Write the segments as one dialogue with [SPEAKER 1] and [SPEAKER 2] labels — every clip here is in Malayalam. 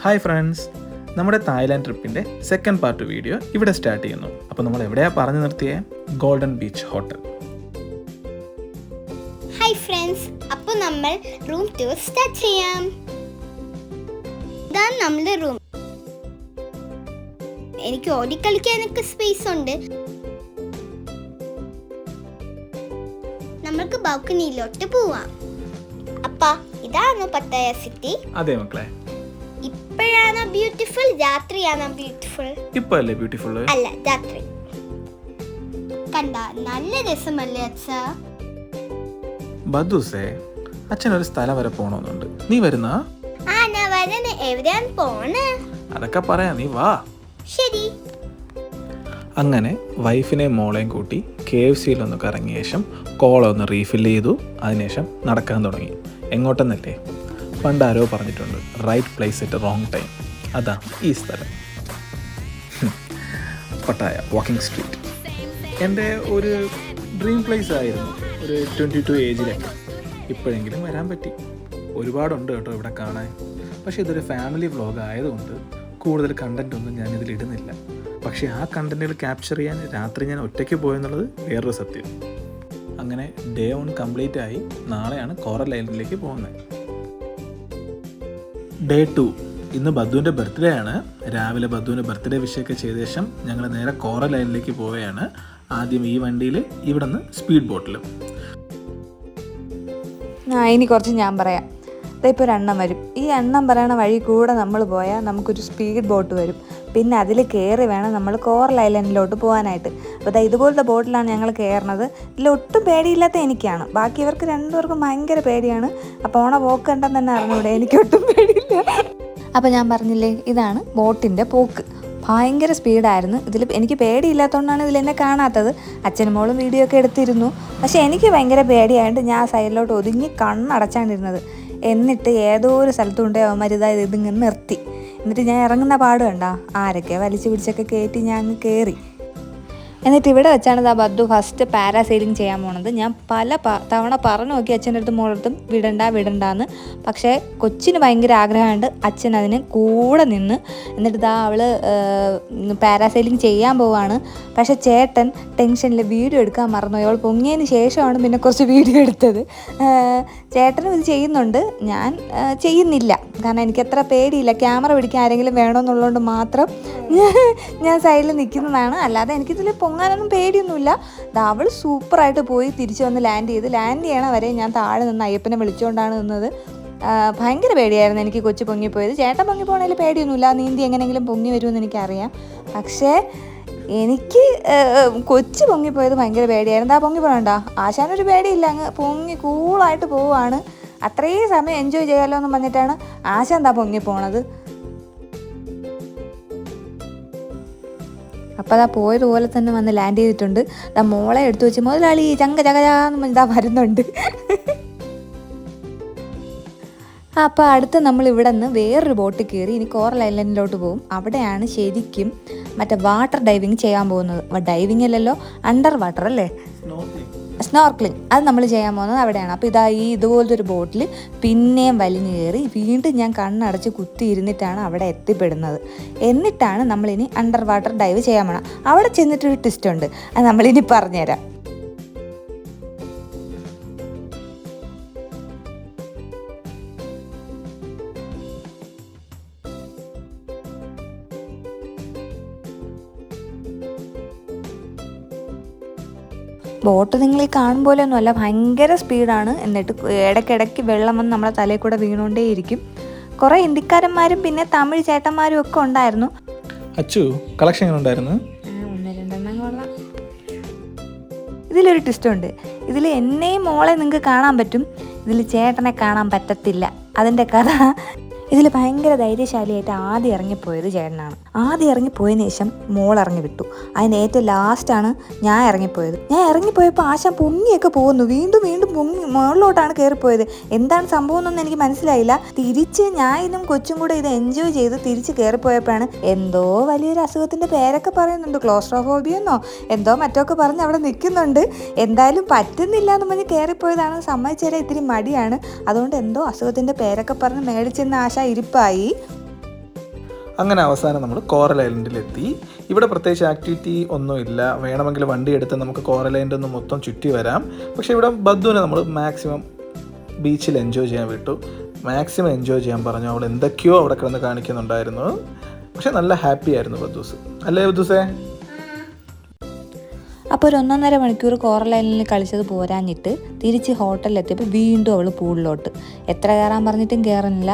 [SPEAKER 1] ഹായ് ഫ്രണ്ട്സ്, നമ്മുടെ തായ്ലാൻഡ് ട്രിപ്പിൻ്റെ സെക്കൻഡ് പാർട്ട് വീഡിയോ ഇവിടെ സ്റ്റാർട്ട് ചെയ്യുന്നു. അപ്പോൾ നമ്മൾ എവിടെയാണ് പറഞ്ഞു നിർത്തിയേ? Golden beach hotel.
[SPEAKER 2] Hi friends, അപ്പോൾ നമ്മൾ റൂം ടൂർ സ്റ്റാർട്ട് ചെയ്യാം. ഇതാണ് നമ്മുടെ റൂം. എനിക്ക് ഓടിക്കളിക്കാനൊക്കെ സ്പേസ് ഉണ്ട്. നമുക്ക് ബാൽക്കണിയിലോട്ട് പോവാം. അപ്പാ, ഇതാണോ പട്ടായ സിറ്റി?
[SPEAKER 1] അതെ മക്കളെ.
[SPEAKER 2] ഇപ്പോഴാണോ ബ്യൂട്ടിഫുൾ, രാത്രിയാണോ ബ്യൂട്ടിഫുൾ?
[SPEAKER 1] ഇപ്പൊ അല്ലേ ബ്യൂട്ടിഫുൾ?
[SPEAKER 2] അല്ല, രാത്രി. കണ്ട, നല്ല രസമല്ലേ അച്ഛാ?
[SPEAKER 1] ബദ്ദൂസേ, അച്ഛനൊരു സ്ഥലം വരെ പോകണമെന്നുണ്ട്. നീ വരുന്ന?
[SPEAKER 2] ആ, ഞാൻ വരണേ. എവിടെയാണ് പോണേ?
[SPEAKER 1] അതൊക്കെ പറയാം, നീ വാ.
[SPEAKER 2] ശരി.
[SPEAKER 1] അങ്ങനെ വൈഫിനെ മോളെയും കൂട്ടി KFCയിൽ ഒന്ന് കറങ്ങിയ ശേഷം കോള ഒന്ന് റീഫില്ല് ചെയ്തു. അതിനുശേഷം നടക്കാൻ തുടങ്ങി. എങ്ങോട്ടെന്നല്ലേ? പണ്ടാരോ പറഞ്ഞിട്ടുണ്ട്, right place at wrong time. അതാ ഈ സ്ഥലം, പട്ടായ വാക്കിംഗ് സ്ട്രീറ്റ്. എൻ്റെ ഒരു ഡ്രീം പ്ലേസ് ആയിരുന്നു ഒരു 22 ഏജിലൊക്കെ. ഇപ്പോഴെങ്കിലും വരാൻ പറ്റി. ഒരുപാടുണ്ട് കേട്ടോ ഇവിടെ കാണാൻ. പക്ഷേ ഇതൊരു ഫാമിലി വ്ളോഗ് ആയതുകൊണ്ട് കൂടുതൽ കണ്ടൻ്റ് ഒന്നും ഞാനിതിൽ ഇടുന്നില്ല. പക്ഷേ ആ കണ്ടൻറ്റുകൾ ക്യാപ്ചർ ചെയ്യാൻ രാത്രി ഞാൻ ഒറ്റയ്ക്ക് പോയെന്നുള്ളത് വേറൊരു സത്യം. അങ്ങനെ ഡേ 1 കംപ്ലീറ്റ് ആയി. നാളെയാണ് കോറൽ ഐലൻഡിലേക്ക് പോകുന്നത്. ഡേ 2, ഇന്ന് ബദ്ദുവിൻ്റെ ബർത്ത്ഡേ ആണ്. രാവിലെ ബദ്ദുവിൻ്റെ ബർത്ത്ഡേ വിഷയൊക്കെ ചെയ്ത ശേഷം ഞങ്ങൾ നേരെ കോറൽ ഐലൻഡിലേക്ക് പോവുകയാണ്. ആദ്യം ഈ വണ്ടിയിൽ, ഇവിടെ നിന്ന് സ്പീഡ് ബോട്ടിലും.
[SPEAKER 3] ഇനി കുറച്ച് ഞാൻ പറയാം. ഇപ്പോൾ ഒരു എണ്ണം വരും. ഈ എണ്ണം പറയണ വഴി കൂടെ നമ്മൾ പോയാൽ നമുക്കൊരു സ്പീഡ് ബോട്ട് വരും. പിന്നെ അതിൽ കയറി വേണം നമ്മൾ കോറൽ ഐലൻഡിലോട്ട് പോകാനായിട്ട്. അപ്പോൾ ഇതുപോലത്തെ ബോട്ടിലാണ് ഞങ്ങൾ കയറണത്. ഇതിലൊട്ടും പേടിയില്ലാത്ത എനിക്കാണ്. ബാക്കി ഇവർക്ക് രണ്ടുപേർക്കും ഭയങ്കര പേടിയാണ്. അപ്പോൾ ഓണ പോക്കണ്ടെന്ന് തന്നെ അറിഞ്ഞൂടെ, എനിക്കൊട്ടും പേടിയില്ല. അപ്പോൾ ഞാൻ പറഞ്ഞില്ലേ, ഇതാണ് ബോട്ടിൻ്റെ പോക്ക്. ഭയങ്കര സ്പീഡായിരുന്നു. ഇതിൽ എനിക്ക് പേടിയില്ലാത്തതുകൊണ്ടാണ് ഇതിലെന്നെ കാണാത്തത്. അച്ഛനും മോളും വീഡിയോ ഒക്കെ എടുത്തിരുന്നു. പക്ഷേ എനിക്ക് ഭയങ്കര പേടിയായതുകൊണ്ട് ഞാൻ സൈഡിലോട്ട് ഒതുങ്ങി കണ്ണടച്ചാണ്ടിരുന്നത്. എന്നിട്ട് ഏതോ ഒരു സ്ഥലത്തും കൊണ്ടേ അവന്മാരിതായത് ഇതിങ്ങനെ നിർത്തി. എന്നിട്ട് ഞാൻ ഇറങ്ങുന്ന പാട് കണ്ടാ, ആരൊക്കെ വലിച്ചു പിടിച്ചൊക്കെ കയറ്റി ഞാൻ അങ്ങ് കയറി. എന്നിട്ട് ഇവിടെ വെച്ചാണ് ബദ്ദു ഫസ്റ്റ് പാരാസെയിലിംഗ് ചെയ്യാൻ പോണത്. ഞാൻ പല തവണ പറഞ്ഞു നോക്കി അച്ഛൻ്റെ അടുത്തും മോളടുത്തും വിടണ്ടാന്ന്. പക്ഷേ കൊച്ചിന് ഭയങ്കര ആഗ്രഹമുണ്ട്. അച്ഛൻ അതിന് കൂടെ നിന്ന്. എന്നിട്ട് അവൾ പാരാസെയിലിംഗ് ചെയ്യാൻ പോവാണ്. പക്ഷേ ചേട്ടൻ ടെൻഷനിൽ വീഡിയോ എടുക്കാൻ മറന്നു. അവൾ പൊങ്ങിയതിന് ശേഷമാണ് പിന്നെ കുറച്ച് വീഡിയോ എടുത്തത്. ചേട്ടനും ഇത് ചെയ്യുന്നുണ്ട്, ഞാൻ ചെയ്യുന്നില്ല. കാരണം എനിക്കത്ര പേടിയില്ല. ക്യാമറ പിടിക്കാൻ ആരെങ്കിലും വേണമെന്നുള്ളതുകൊണ്ട് മാത്രം ഞാൻ സൈഡിൽ നിൽക്കുന്നതാണ്. അല്ലാതെ എനിക്കിതിൽ പൊങ്ങാനൊന്നും പേടിയൊന്നുമില്ല. അവൾ സൂപ്പറായിട്ട് പോയി തിരിച്ചു വന്ന് ലാൻഡ് ചെയ്യണ വരെ ഞാൻ താഴെ നിന്ന് അയ്യപ്പനെ വിളിച്ചുകൊണ്ടാണ് നിന്നത്. ഭയങ്കര പേടിയായിരുന്നു എനിക്ക് കൊച്ചു പൊങ്ങിപ്പോയത്. ചേട്ടൻ പൊങ്ങിപ്പോണതിൽ പേടിയൊന്നുമില്ല. നീന്തി എങ്ങനെയെങ്കിലും പൊങ്ങി വരുമെന്ന് എനിക്കറിയാം. പക്ഷേ എനിക്ക് കൊച്ചു പൊങ്ങിപ്പോയത് ഭയങ്കര പേടിയായിരുന്നു. പൊങ്ങി പോകണ്ട, ആശാനൊരു പേടിയില്ല, അങ്ങ് പൊങ്ങി കൂളായിട്ട് പോവുകയാണ്. അത്രയും സമയം എൻജോയ് ചെയ്യാമല്ലോ എന്ന് പറഞ്ഞിട്ടാണ് ആശാൻ പൊങ്ങിപ്പോണത്. അപ്പോൾ പോയതുപോലെ തന്നെ വന്ന് ലാൻഡ് ചെയ്തിട്ടുണ്ട്. മോളെ എടുത്തു വെച്ച് മുതലാളി ചകചാന്ന് വരുന്നുണ്ട്. അപ്പോൾ അടുത്ത് നമ്മൾ ഇവിടെ നിന്ന് വേറൊരു ബോട്ടിൽ കയറി ഇനി കോറൽ ഐലൻഡിലോട്ട് പോകും. അവിടെയാണ് ശരിക്കും മറ്റേ വാട്ടർ ഡൈവിങ് ചെയ്യാൻ പോകുന്നത്. ഡൈവിങ് അല്ലല്ലോ, അണ്ടർ വാട്ടർ അല്ലേ, സ്നോർക്ലിങ്. അത് നമ്മൾ ചെയ്യാൻ പോകുന്നത് അവിടെയാണ്. അപ്പോൾ ഇതുപോലത്തെ ഒരു ബോട്ടിൽ പിന്നെയും വലിഞ്ഞു കയറി വീണ്ടും ഞാൻ കണ്ണടച്ച് കുത്തിയിരുന്നിട്ടാണ് അവിടെ എത്തിപ്പെടുന്നത്. എന്നിട്ടാണ് നമ്മളിനി അണ്ടർ വാട്ടർ ഡൈവ് ചെയ്യാൻ പോകണം. അവിടെ ചെന്നിട്ടൊരു ട്വിസ്റ്റ് ഉണ്ട്, അത് നമ്മളിനി പറഞ്ഞുതരാം. ബോട്ട് നിങ്ങൾ ഈ കാണും പോലെ ഒന്നുമല്ല, ഭയങ്കര സ്പീഡാണ്. എന്നിട്ട് ഇടയ്ക്കിടയ്ക്ക് വെള്ളം വന്ന് നമ്മളെ തലയിൽ കൂടെ വീണുകൊണ്ടേയിരിക്കും. കുറേ ഹിന്ദിക്കാരന്മാരും പിന്നെ തമിഴ് ചേട്ടന്മാരും ഒക്കെ ഉണ്ടായിരുന്നു.
[SPEAKER 1] അച്ചു, കളക്ഷൻ എങ്ങനെ ഉണ്ടായിരുന്നു?
[SPEAKER 3] 1-2 കൊള്ളാം. ഇതിലൊരു ട്വിസ്റ്റ് ഉണ്ട്. ഇതിൽ എന്നെയും മോളെ നിങ്ങൾക്ക് കാണാൻ പറ്റും, ഇതിൽ ചേട്ടനെ കാണാൻ പറ്റത്തില്ല. അതിൻ്റെ കഥ, ഇതിൽ ഭയങ്കര ധൈര്യശാലിയായിട്ട് ആദ്യം ഇറങ്ങിപ്പോയത് ചേട്ടനാണ്. ആദ്യം ഇറങ്ങിപ്പോയതിന് ശേഷം മോൾ ഇറങ്ങി വിട്ടു. അതിന് ഏറ്റവും ലാസ്റ്റാണ് ഞാൻ ഇറങ്ങിപ്പോയത്. ഞാൻ ഇറങ്ങിപ്പോയപ്പോൾ ആശാൻ പൊങ്ങിയൊക്കെ പോകുന്നു. വീണ്ടും പൊങ്ങി മുകളിലോട്ടാണ് കയറിപ്പോയത്. എന്താണ് സംഭവം എന്നൊന്നും എനിക്ക് മനസ്സിലായില്ല. തിരിച്ച് ഞാൻ ഇതും കൊച്ചും കൂടെ ഇത് എൻജോയ് ചെയ്ത് തിരിച്ച് കയറിപ്പോയപ്പോഴാണ് എന്തോ വലിയൊരു അസുഖത്തിൻ്റെ പേരൊക്കെ പറയുന്നുണ്ട്, ക്ലോസ്ട്രോഫോബിയെന്നോ എന്തോ മറ്റൊക്കെ പറഞ്ഞ് അവിടെ നിൽക്കുന്നുണ്ട്. എന്തായാലും പറ്റുന്നില്ല എന്ന് പറഞ്ഞ് കയറിപ്പോയതാണ്. സമ്മതിച്ചേരാൻ ഇത്തിരി മടിയാണ്. അതുകൊണ്ട് എന്തോ അസുഖത്തിൻ്റെ പേരൊക്കെ പറഞ്ഞ് മേടിച്ചെന്ന് ആശ ഇരിപ്പായി.
[SPEAKER 1] അങ്ങനെ അവസാനം നമ്മൾ കോറൽ ഐലൻഡിലെത്തി. ഇവിടെ പ്രത്യേകിച്ച് ആക്ടിവിറ്റി ഒന്നുമില്ല. വേണമെങ്കിൽ വണ്ടി എടുത്ത് നമുക്ക് കോറൽ ഐലൻഡ് ഒന്ന് മൊത്തം ചുറ്റി വരാം. പക്ഷേ ഇവിടെ ബദ്ദുവിനെ നമ്മൾ മാക്സിമം ബീച്ചിൽ എൻജോയ് ചെയ്യാൻ വിട്ടു. മാക്സിമം എൻജോയ് ചെയ്യാൻ പറഞ്ഞു. അവൾ എന്തൊക്കെയോ അവിടെ കിടന്ന് കാണിക്കുന്നുണ്ടായിരുന്നു. പക്ഷെ നല്ല ഹാപ്പി ആയിരുന്നു ബദ്ദൂസ്. അല്ലേ ബദ്ദൂസേ?
[SPEAKER 3] അപ്പോൾ ഒരു 1.5 മണിക്കൂർ കോറൽ ഐലൻഡിൽ കളിച്ചത് പോരാഞ്ഞിട്ട് തിരിച്ച് ഹോട്ടലിലെത്തിയപ്പോൾ വീണ്ടും അവൾ പൂളിലോട്ട്. എത്ര കയറാൻ പറഞ്ഞിട്ടും കയറുന്നില്ല.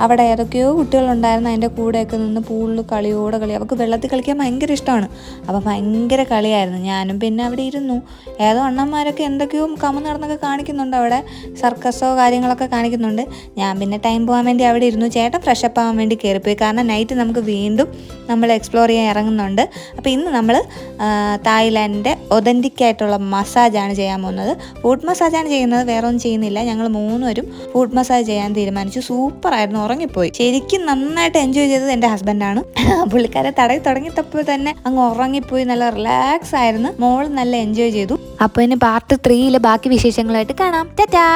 [SPEAKER 3] അവിടെ ഏതൊക്കെയോ കുട്ടികളുണ്ടായിരുന്നു അതിൻ്റെ കൂടെയൊക്കെ നിന്ന് പൂളിൽ കളിയോടെ കളി. അവൾക്ക് വെള്ളത്തിൽ കളിക്കാൻ ഭയങ്കര ഇഷ്ടമാണ്. അപ്പോൾ ഭയങ്കര കളിയായിരുന്നു. ഞാനും പിന്നെ അവിടെ ഇരുന്നു. ഏതോ അണ്ണന്മാരൊക്കെ എന്തൊക്കെയോ കമന്ന് നടന്നൊക്കെ കാണിക്കുന്നുണ്ട്. അവിടെ സർക്കസോ കാര്യങ്ങളൊക്കെ കാണിക്കുന്നുണ്ട്. ഞാൻ പിന്നെ ടൈം പോകാൻ വേണ്ടി അവിടെ ഇരുന്നു. ചേട്ടൻ ഫ്രഷപ്പ് ആവാൻ വേണ്ടി കയറിപ്പോയി. കാരണം നൈറ്റ് നമുക്ക് വീണ്ടും നമ്മൾ എക്സ്പ്ലോർ ചെയ്യാൻ ഇറങ്ങുന്നുണ്ട്. അപ്പോൾ ഇന്ന് നമ്മൾ തായ്ലാൻഡിൻ്റെ ഒതൻറ്റിക് ആയിട്ടുള്ള മസാജാണ് ചെയ്യാൻ പോകുന്നത്. ഫുഡ് മസാജാണ് ചെയ്യുന്നത്, വേറെ ഒന്നും ചെയ്യുന്നില്ല. ഞങ്ങൾ 3 പേരും ഫുഡ് മസാജ് ചെയ്യാൻ തീരുമാനിച്ചു. സൂപ്പറായിരുന്നു, ഉറങ്ങിപ്പോയി. ശരിക്കും നന്നായിട്ട് എൻജോയ് ചെയ്തത് എൻ്റെ ഹസ്ബൻഡാണ്. പുള്ളിക്കാരെ തടവി തുടങ്ങിയപ്പോൾ തന്നെ അങ്ങ് ഉറങ്ങിപ്പോയി. നല്ല റിലാക്സ് ആയിരുന്നു. മോൾ നല്ല എൻജോയ് ചെയ്തു. അപ്പോൾ ഇനി പാർട്ട് 3 ബാക്കി വിശേഷങ്ങളായിട്ട് കാണാം. ടാറ്റാ.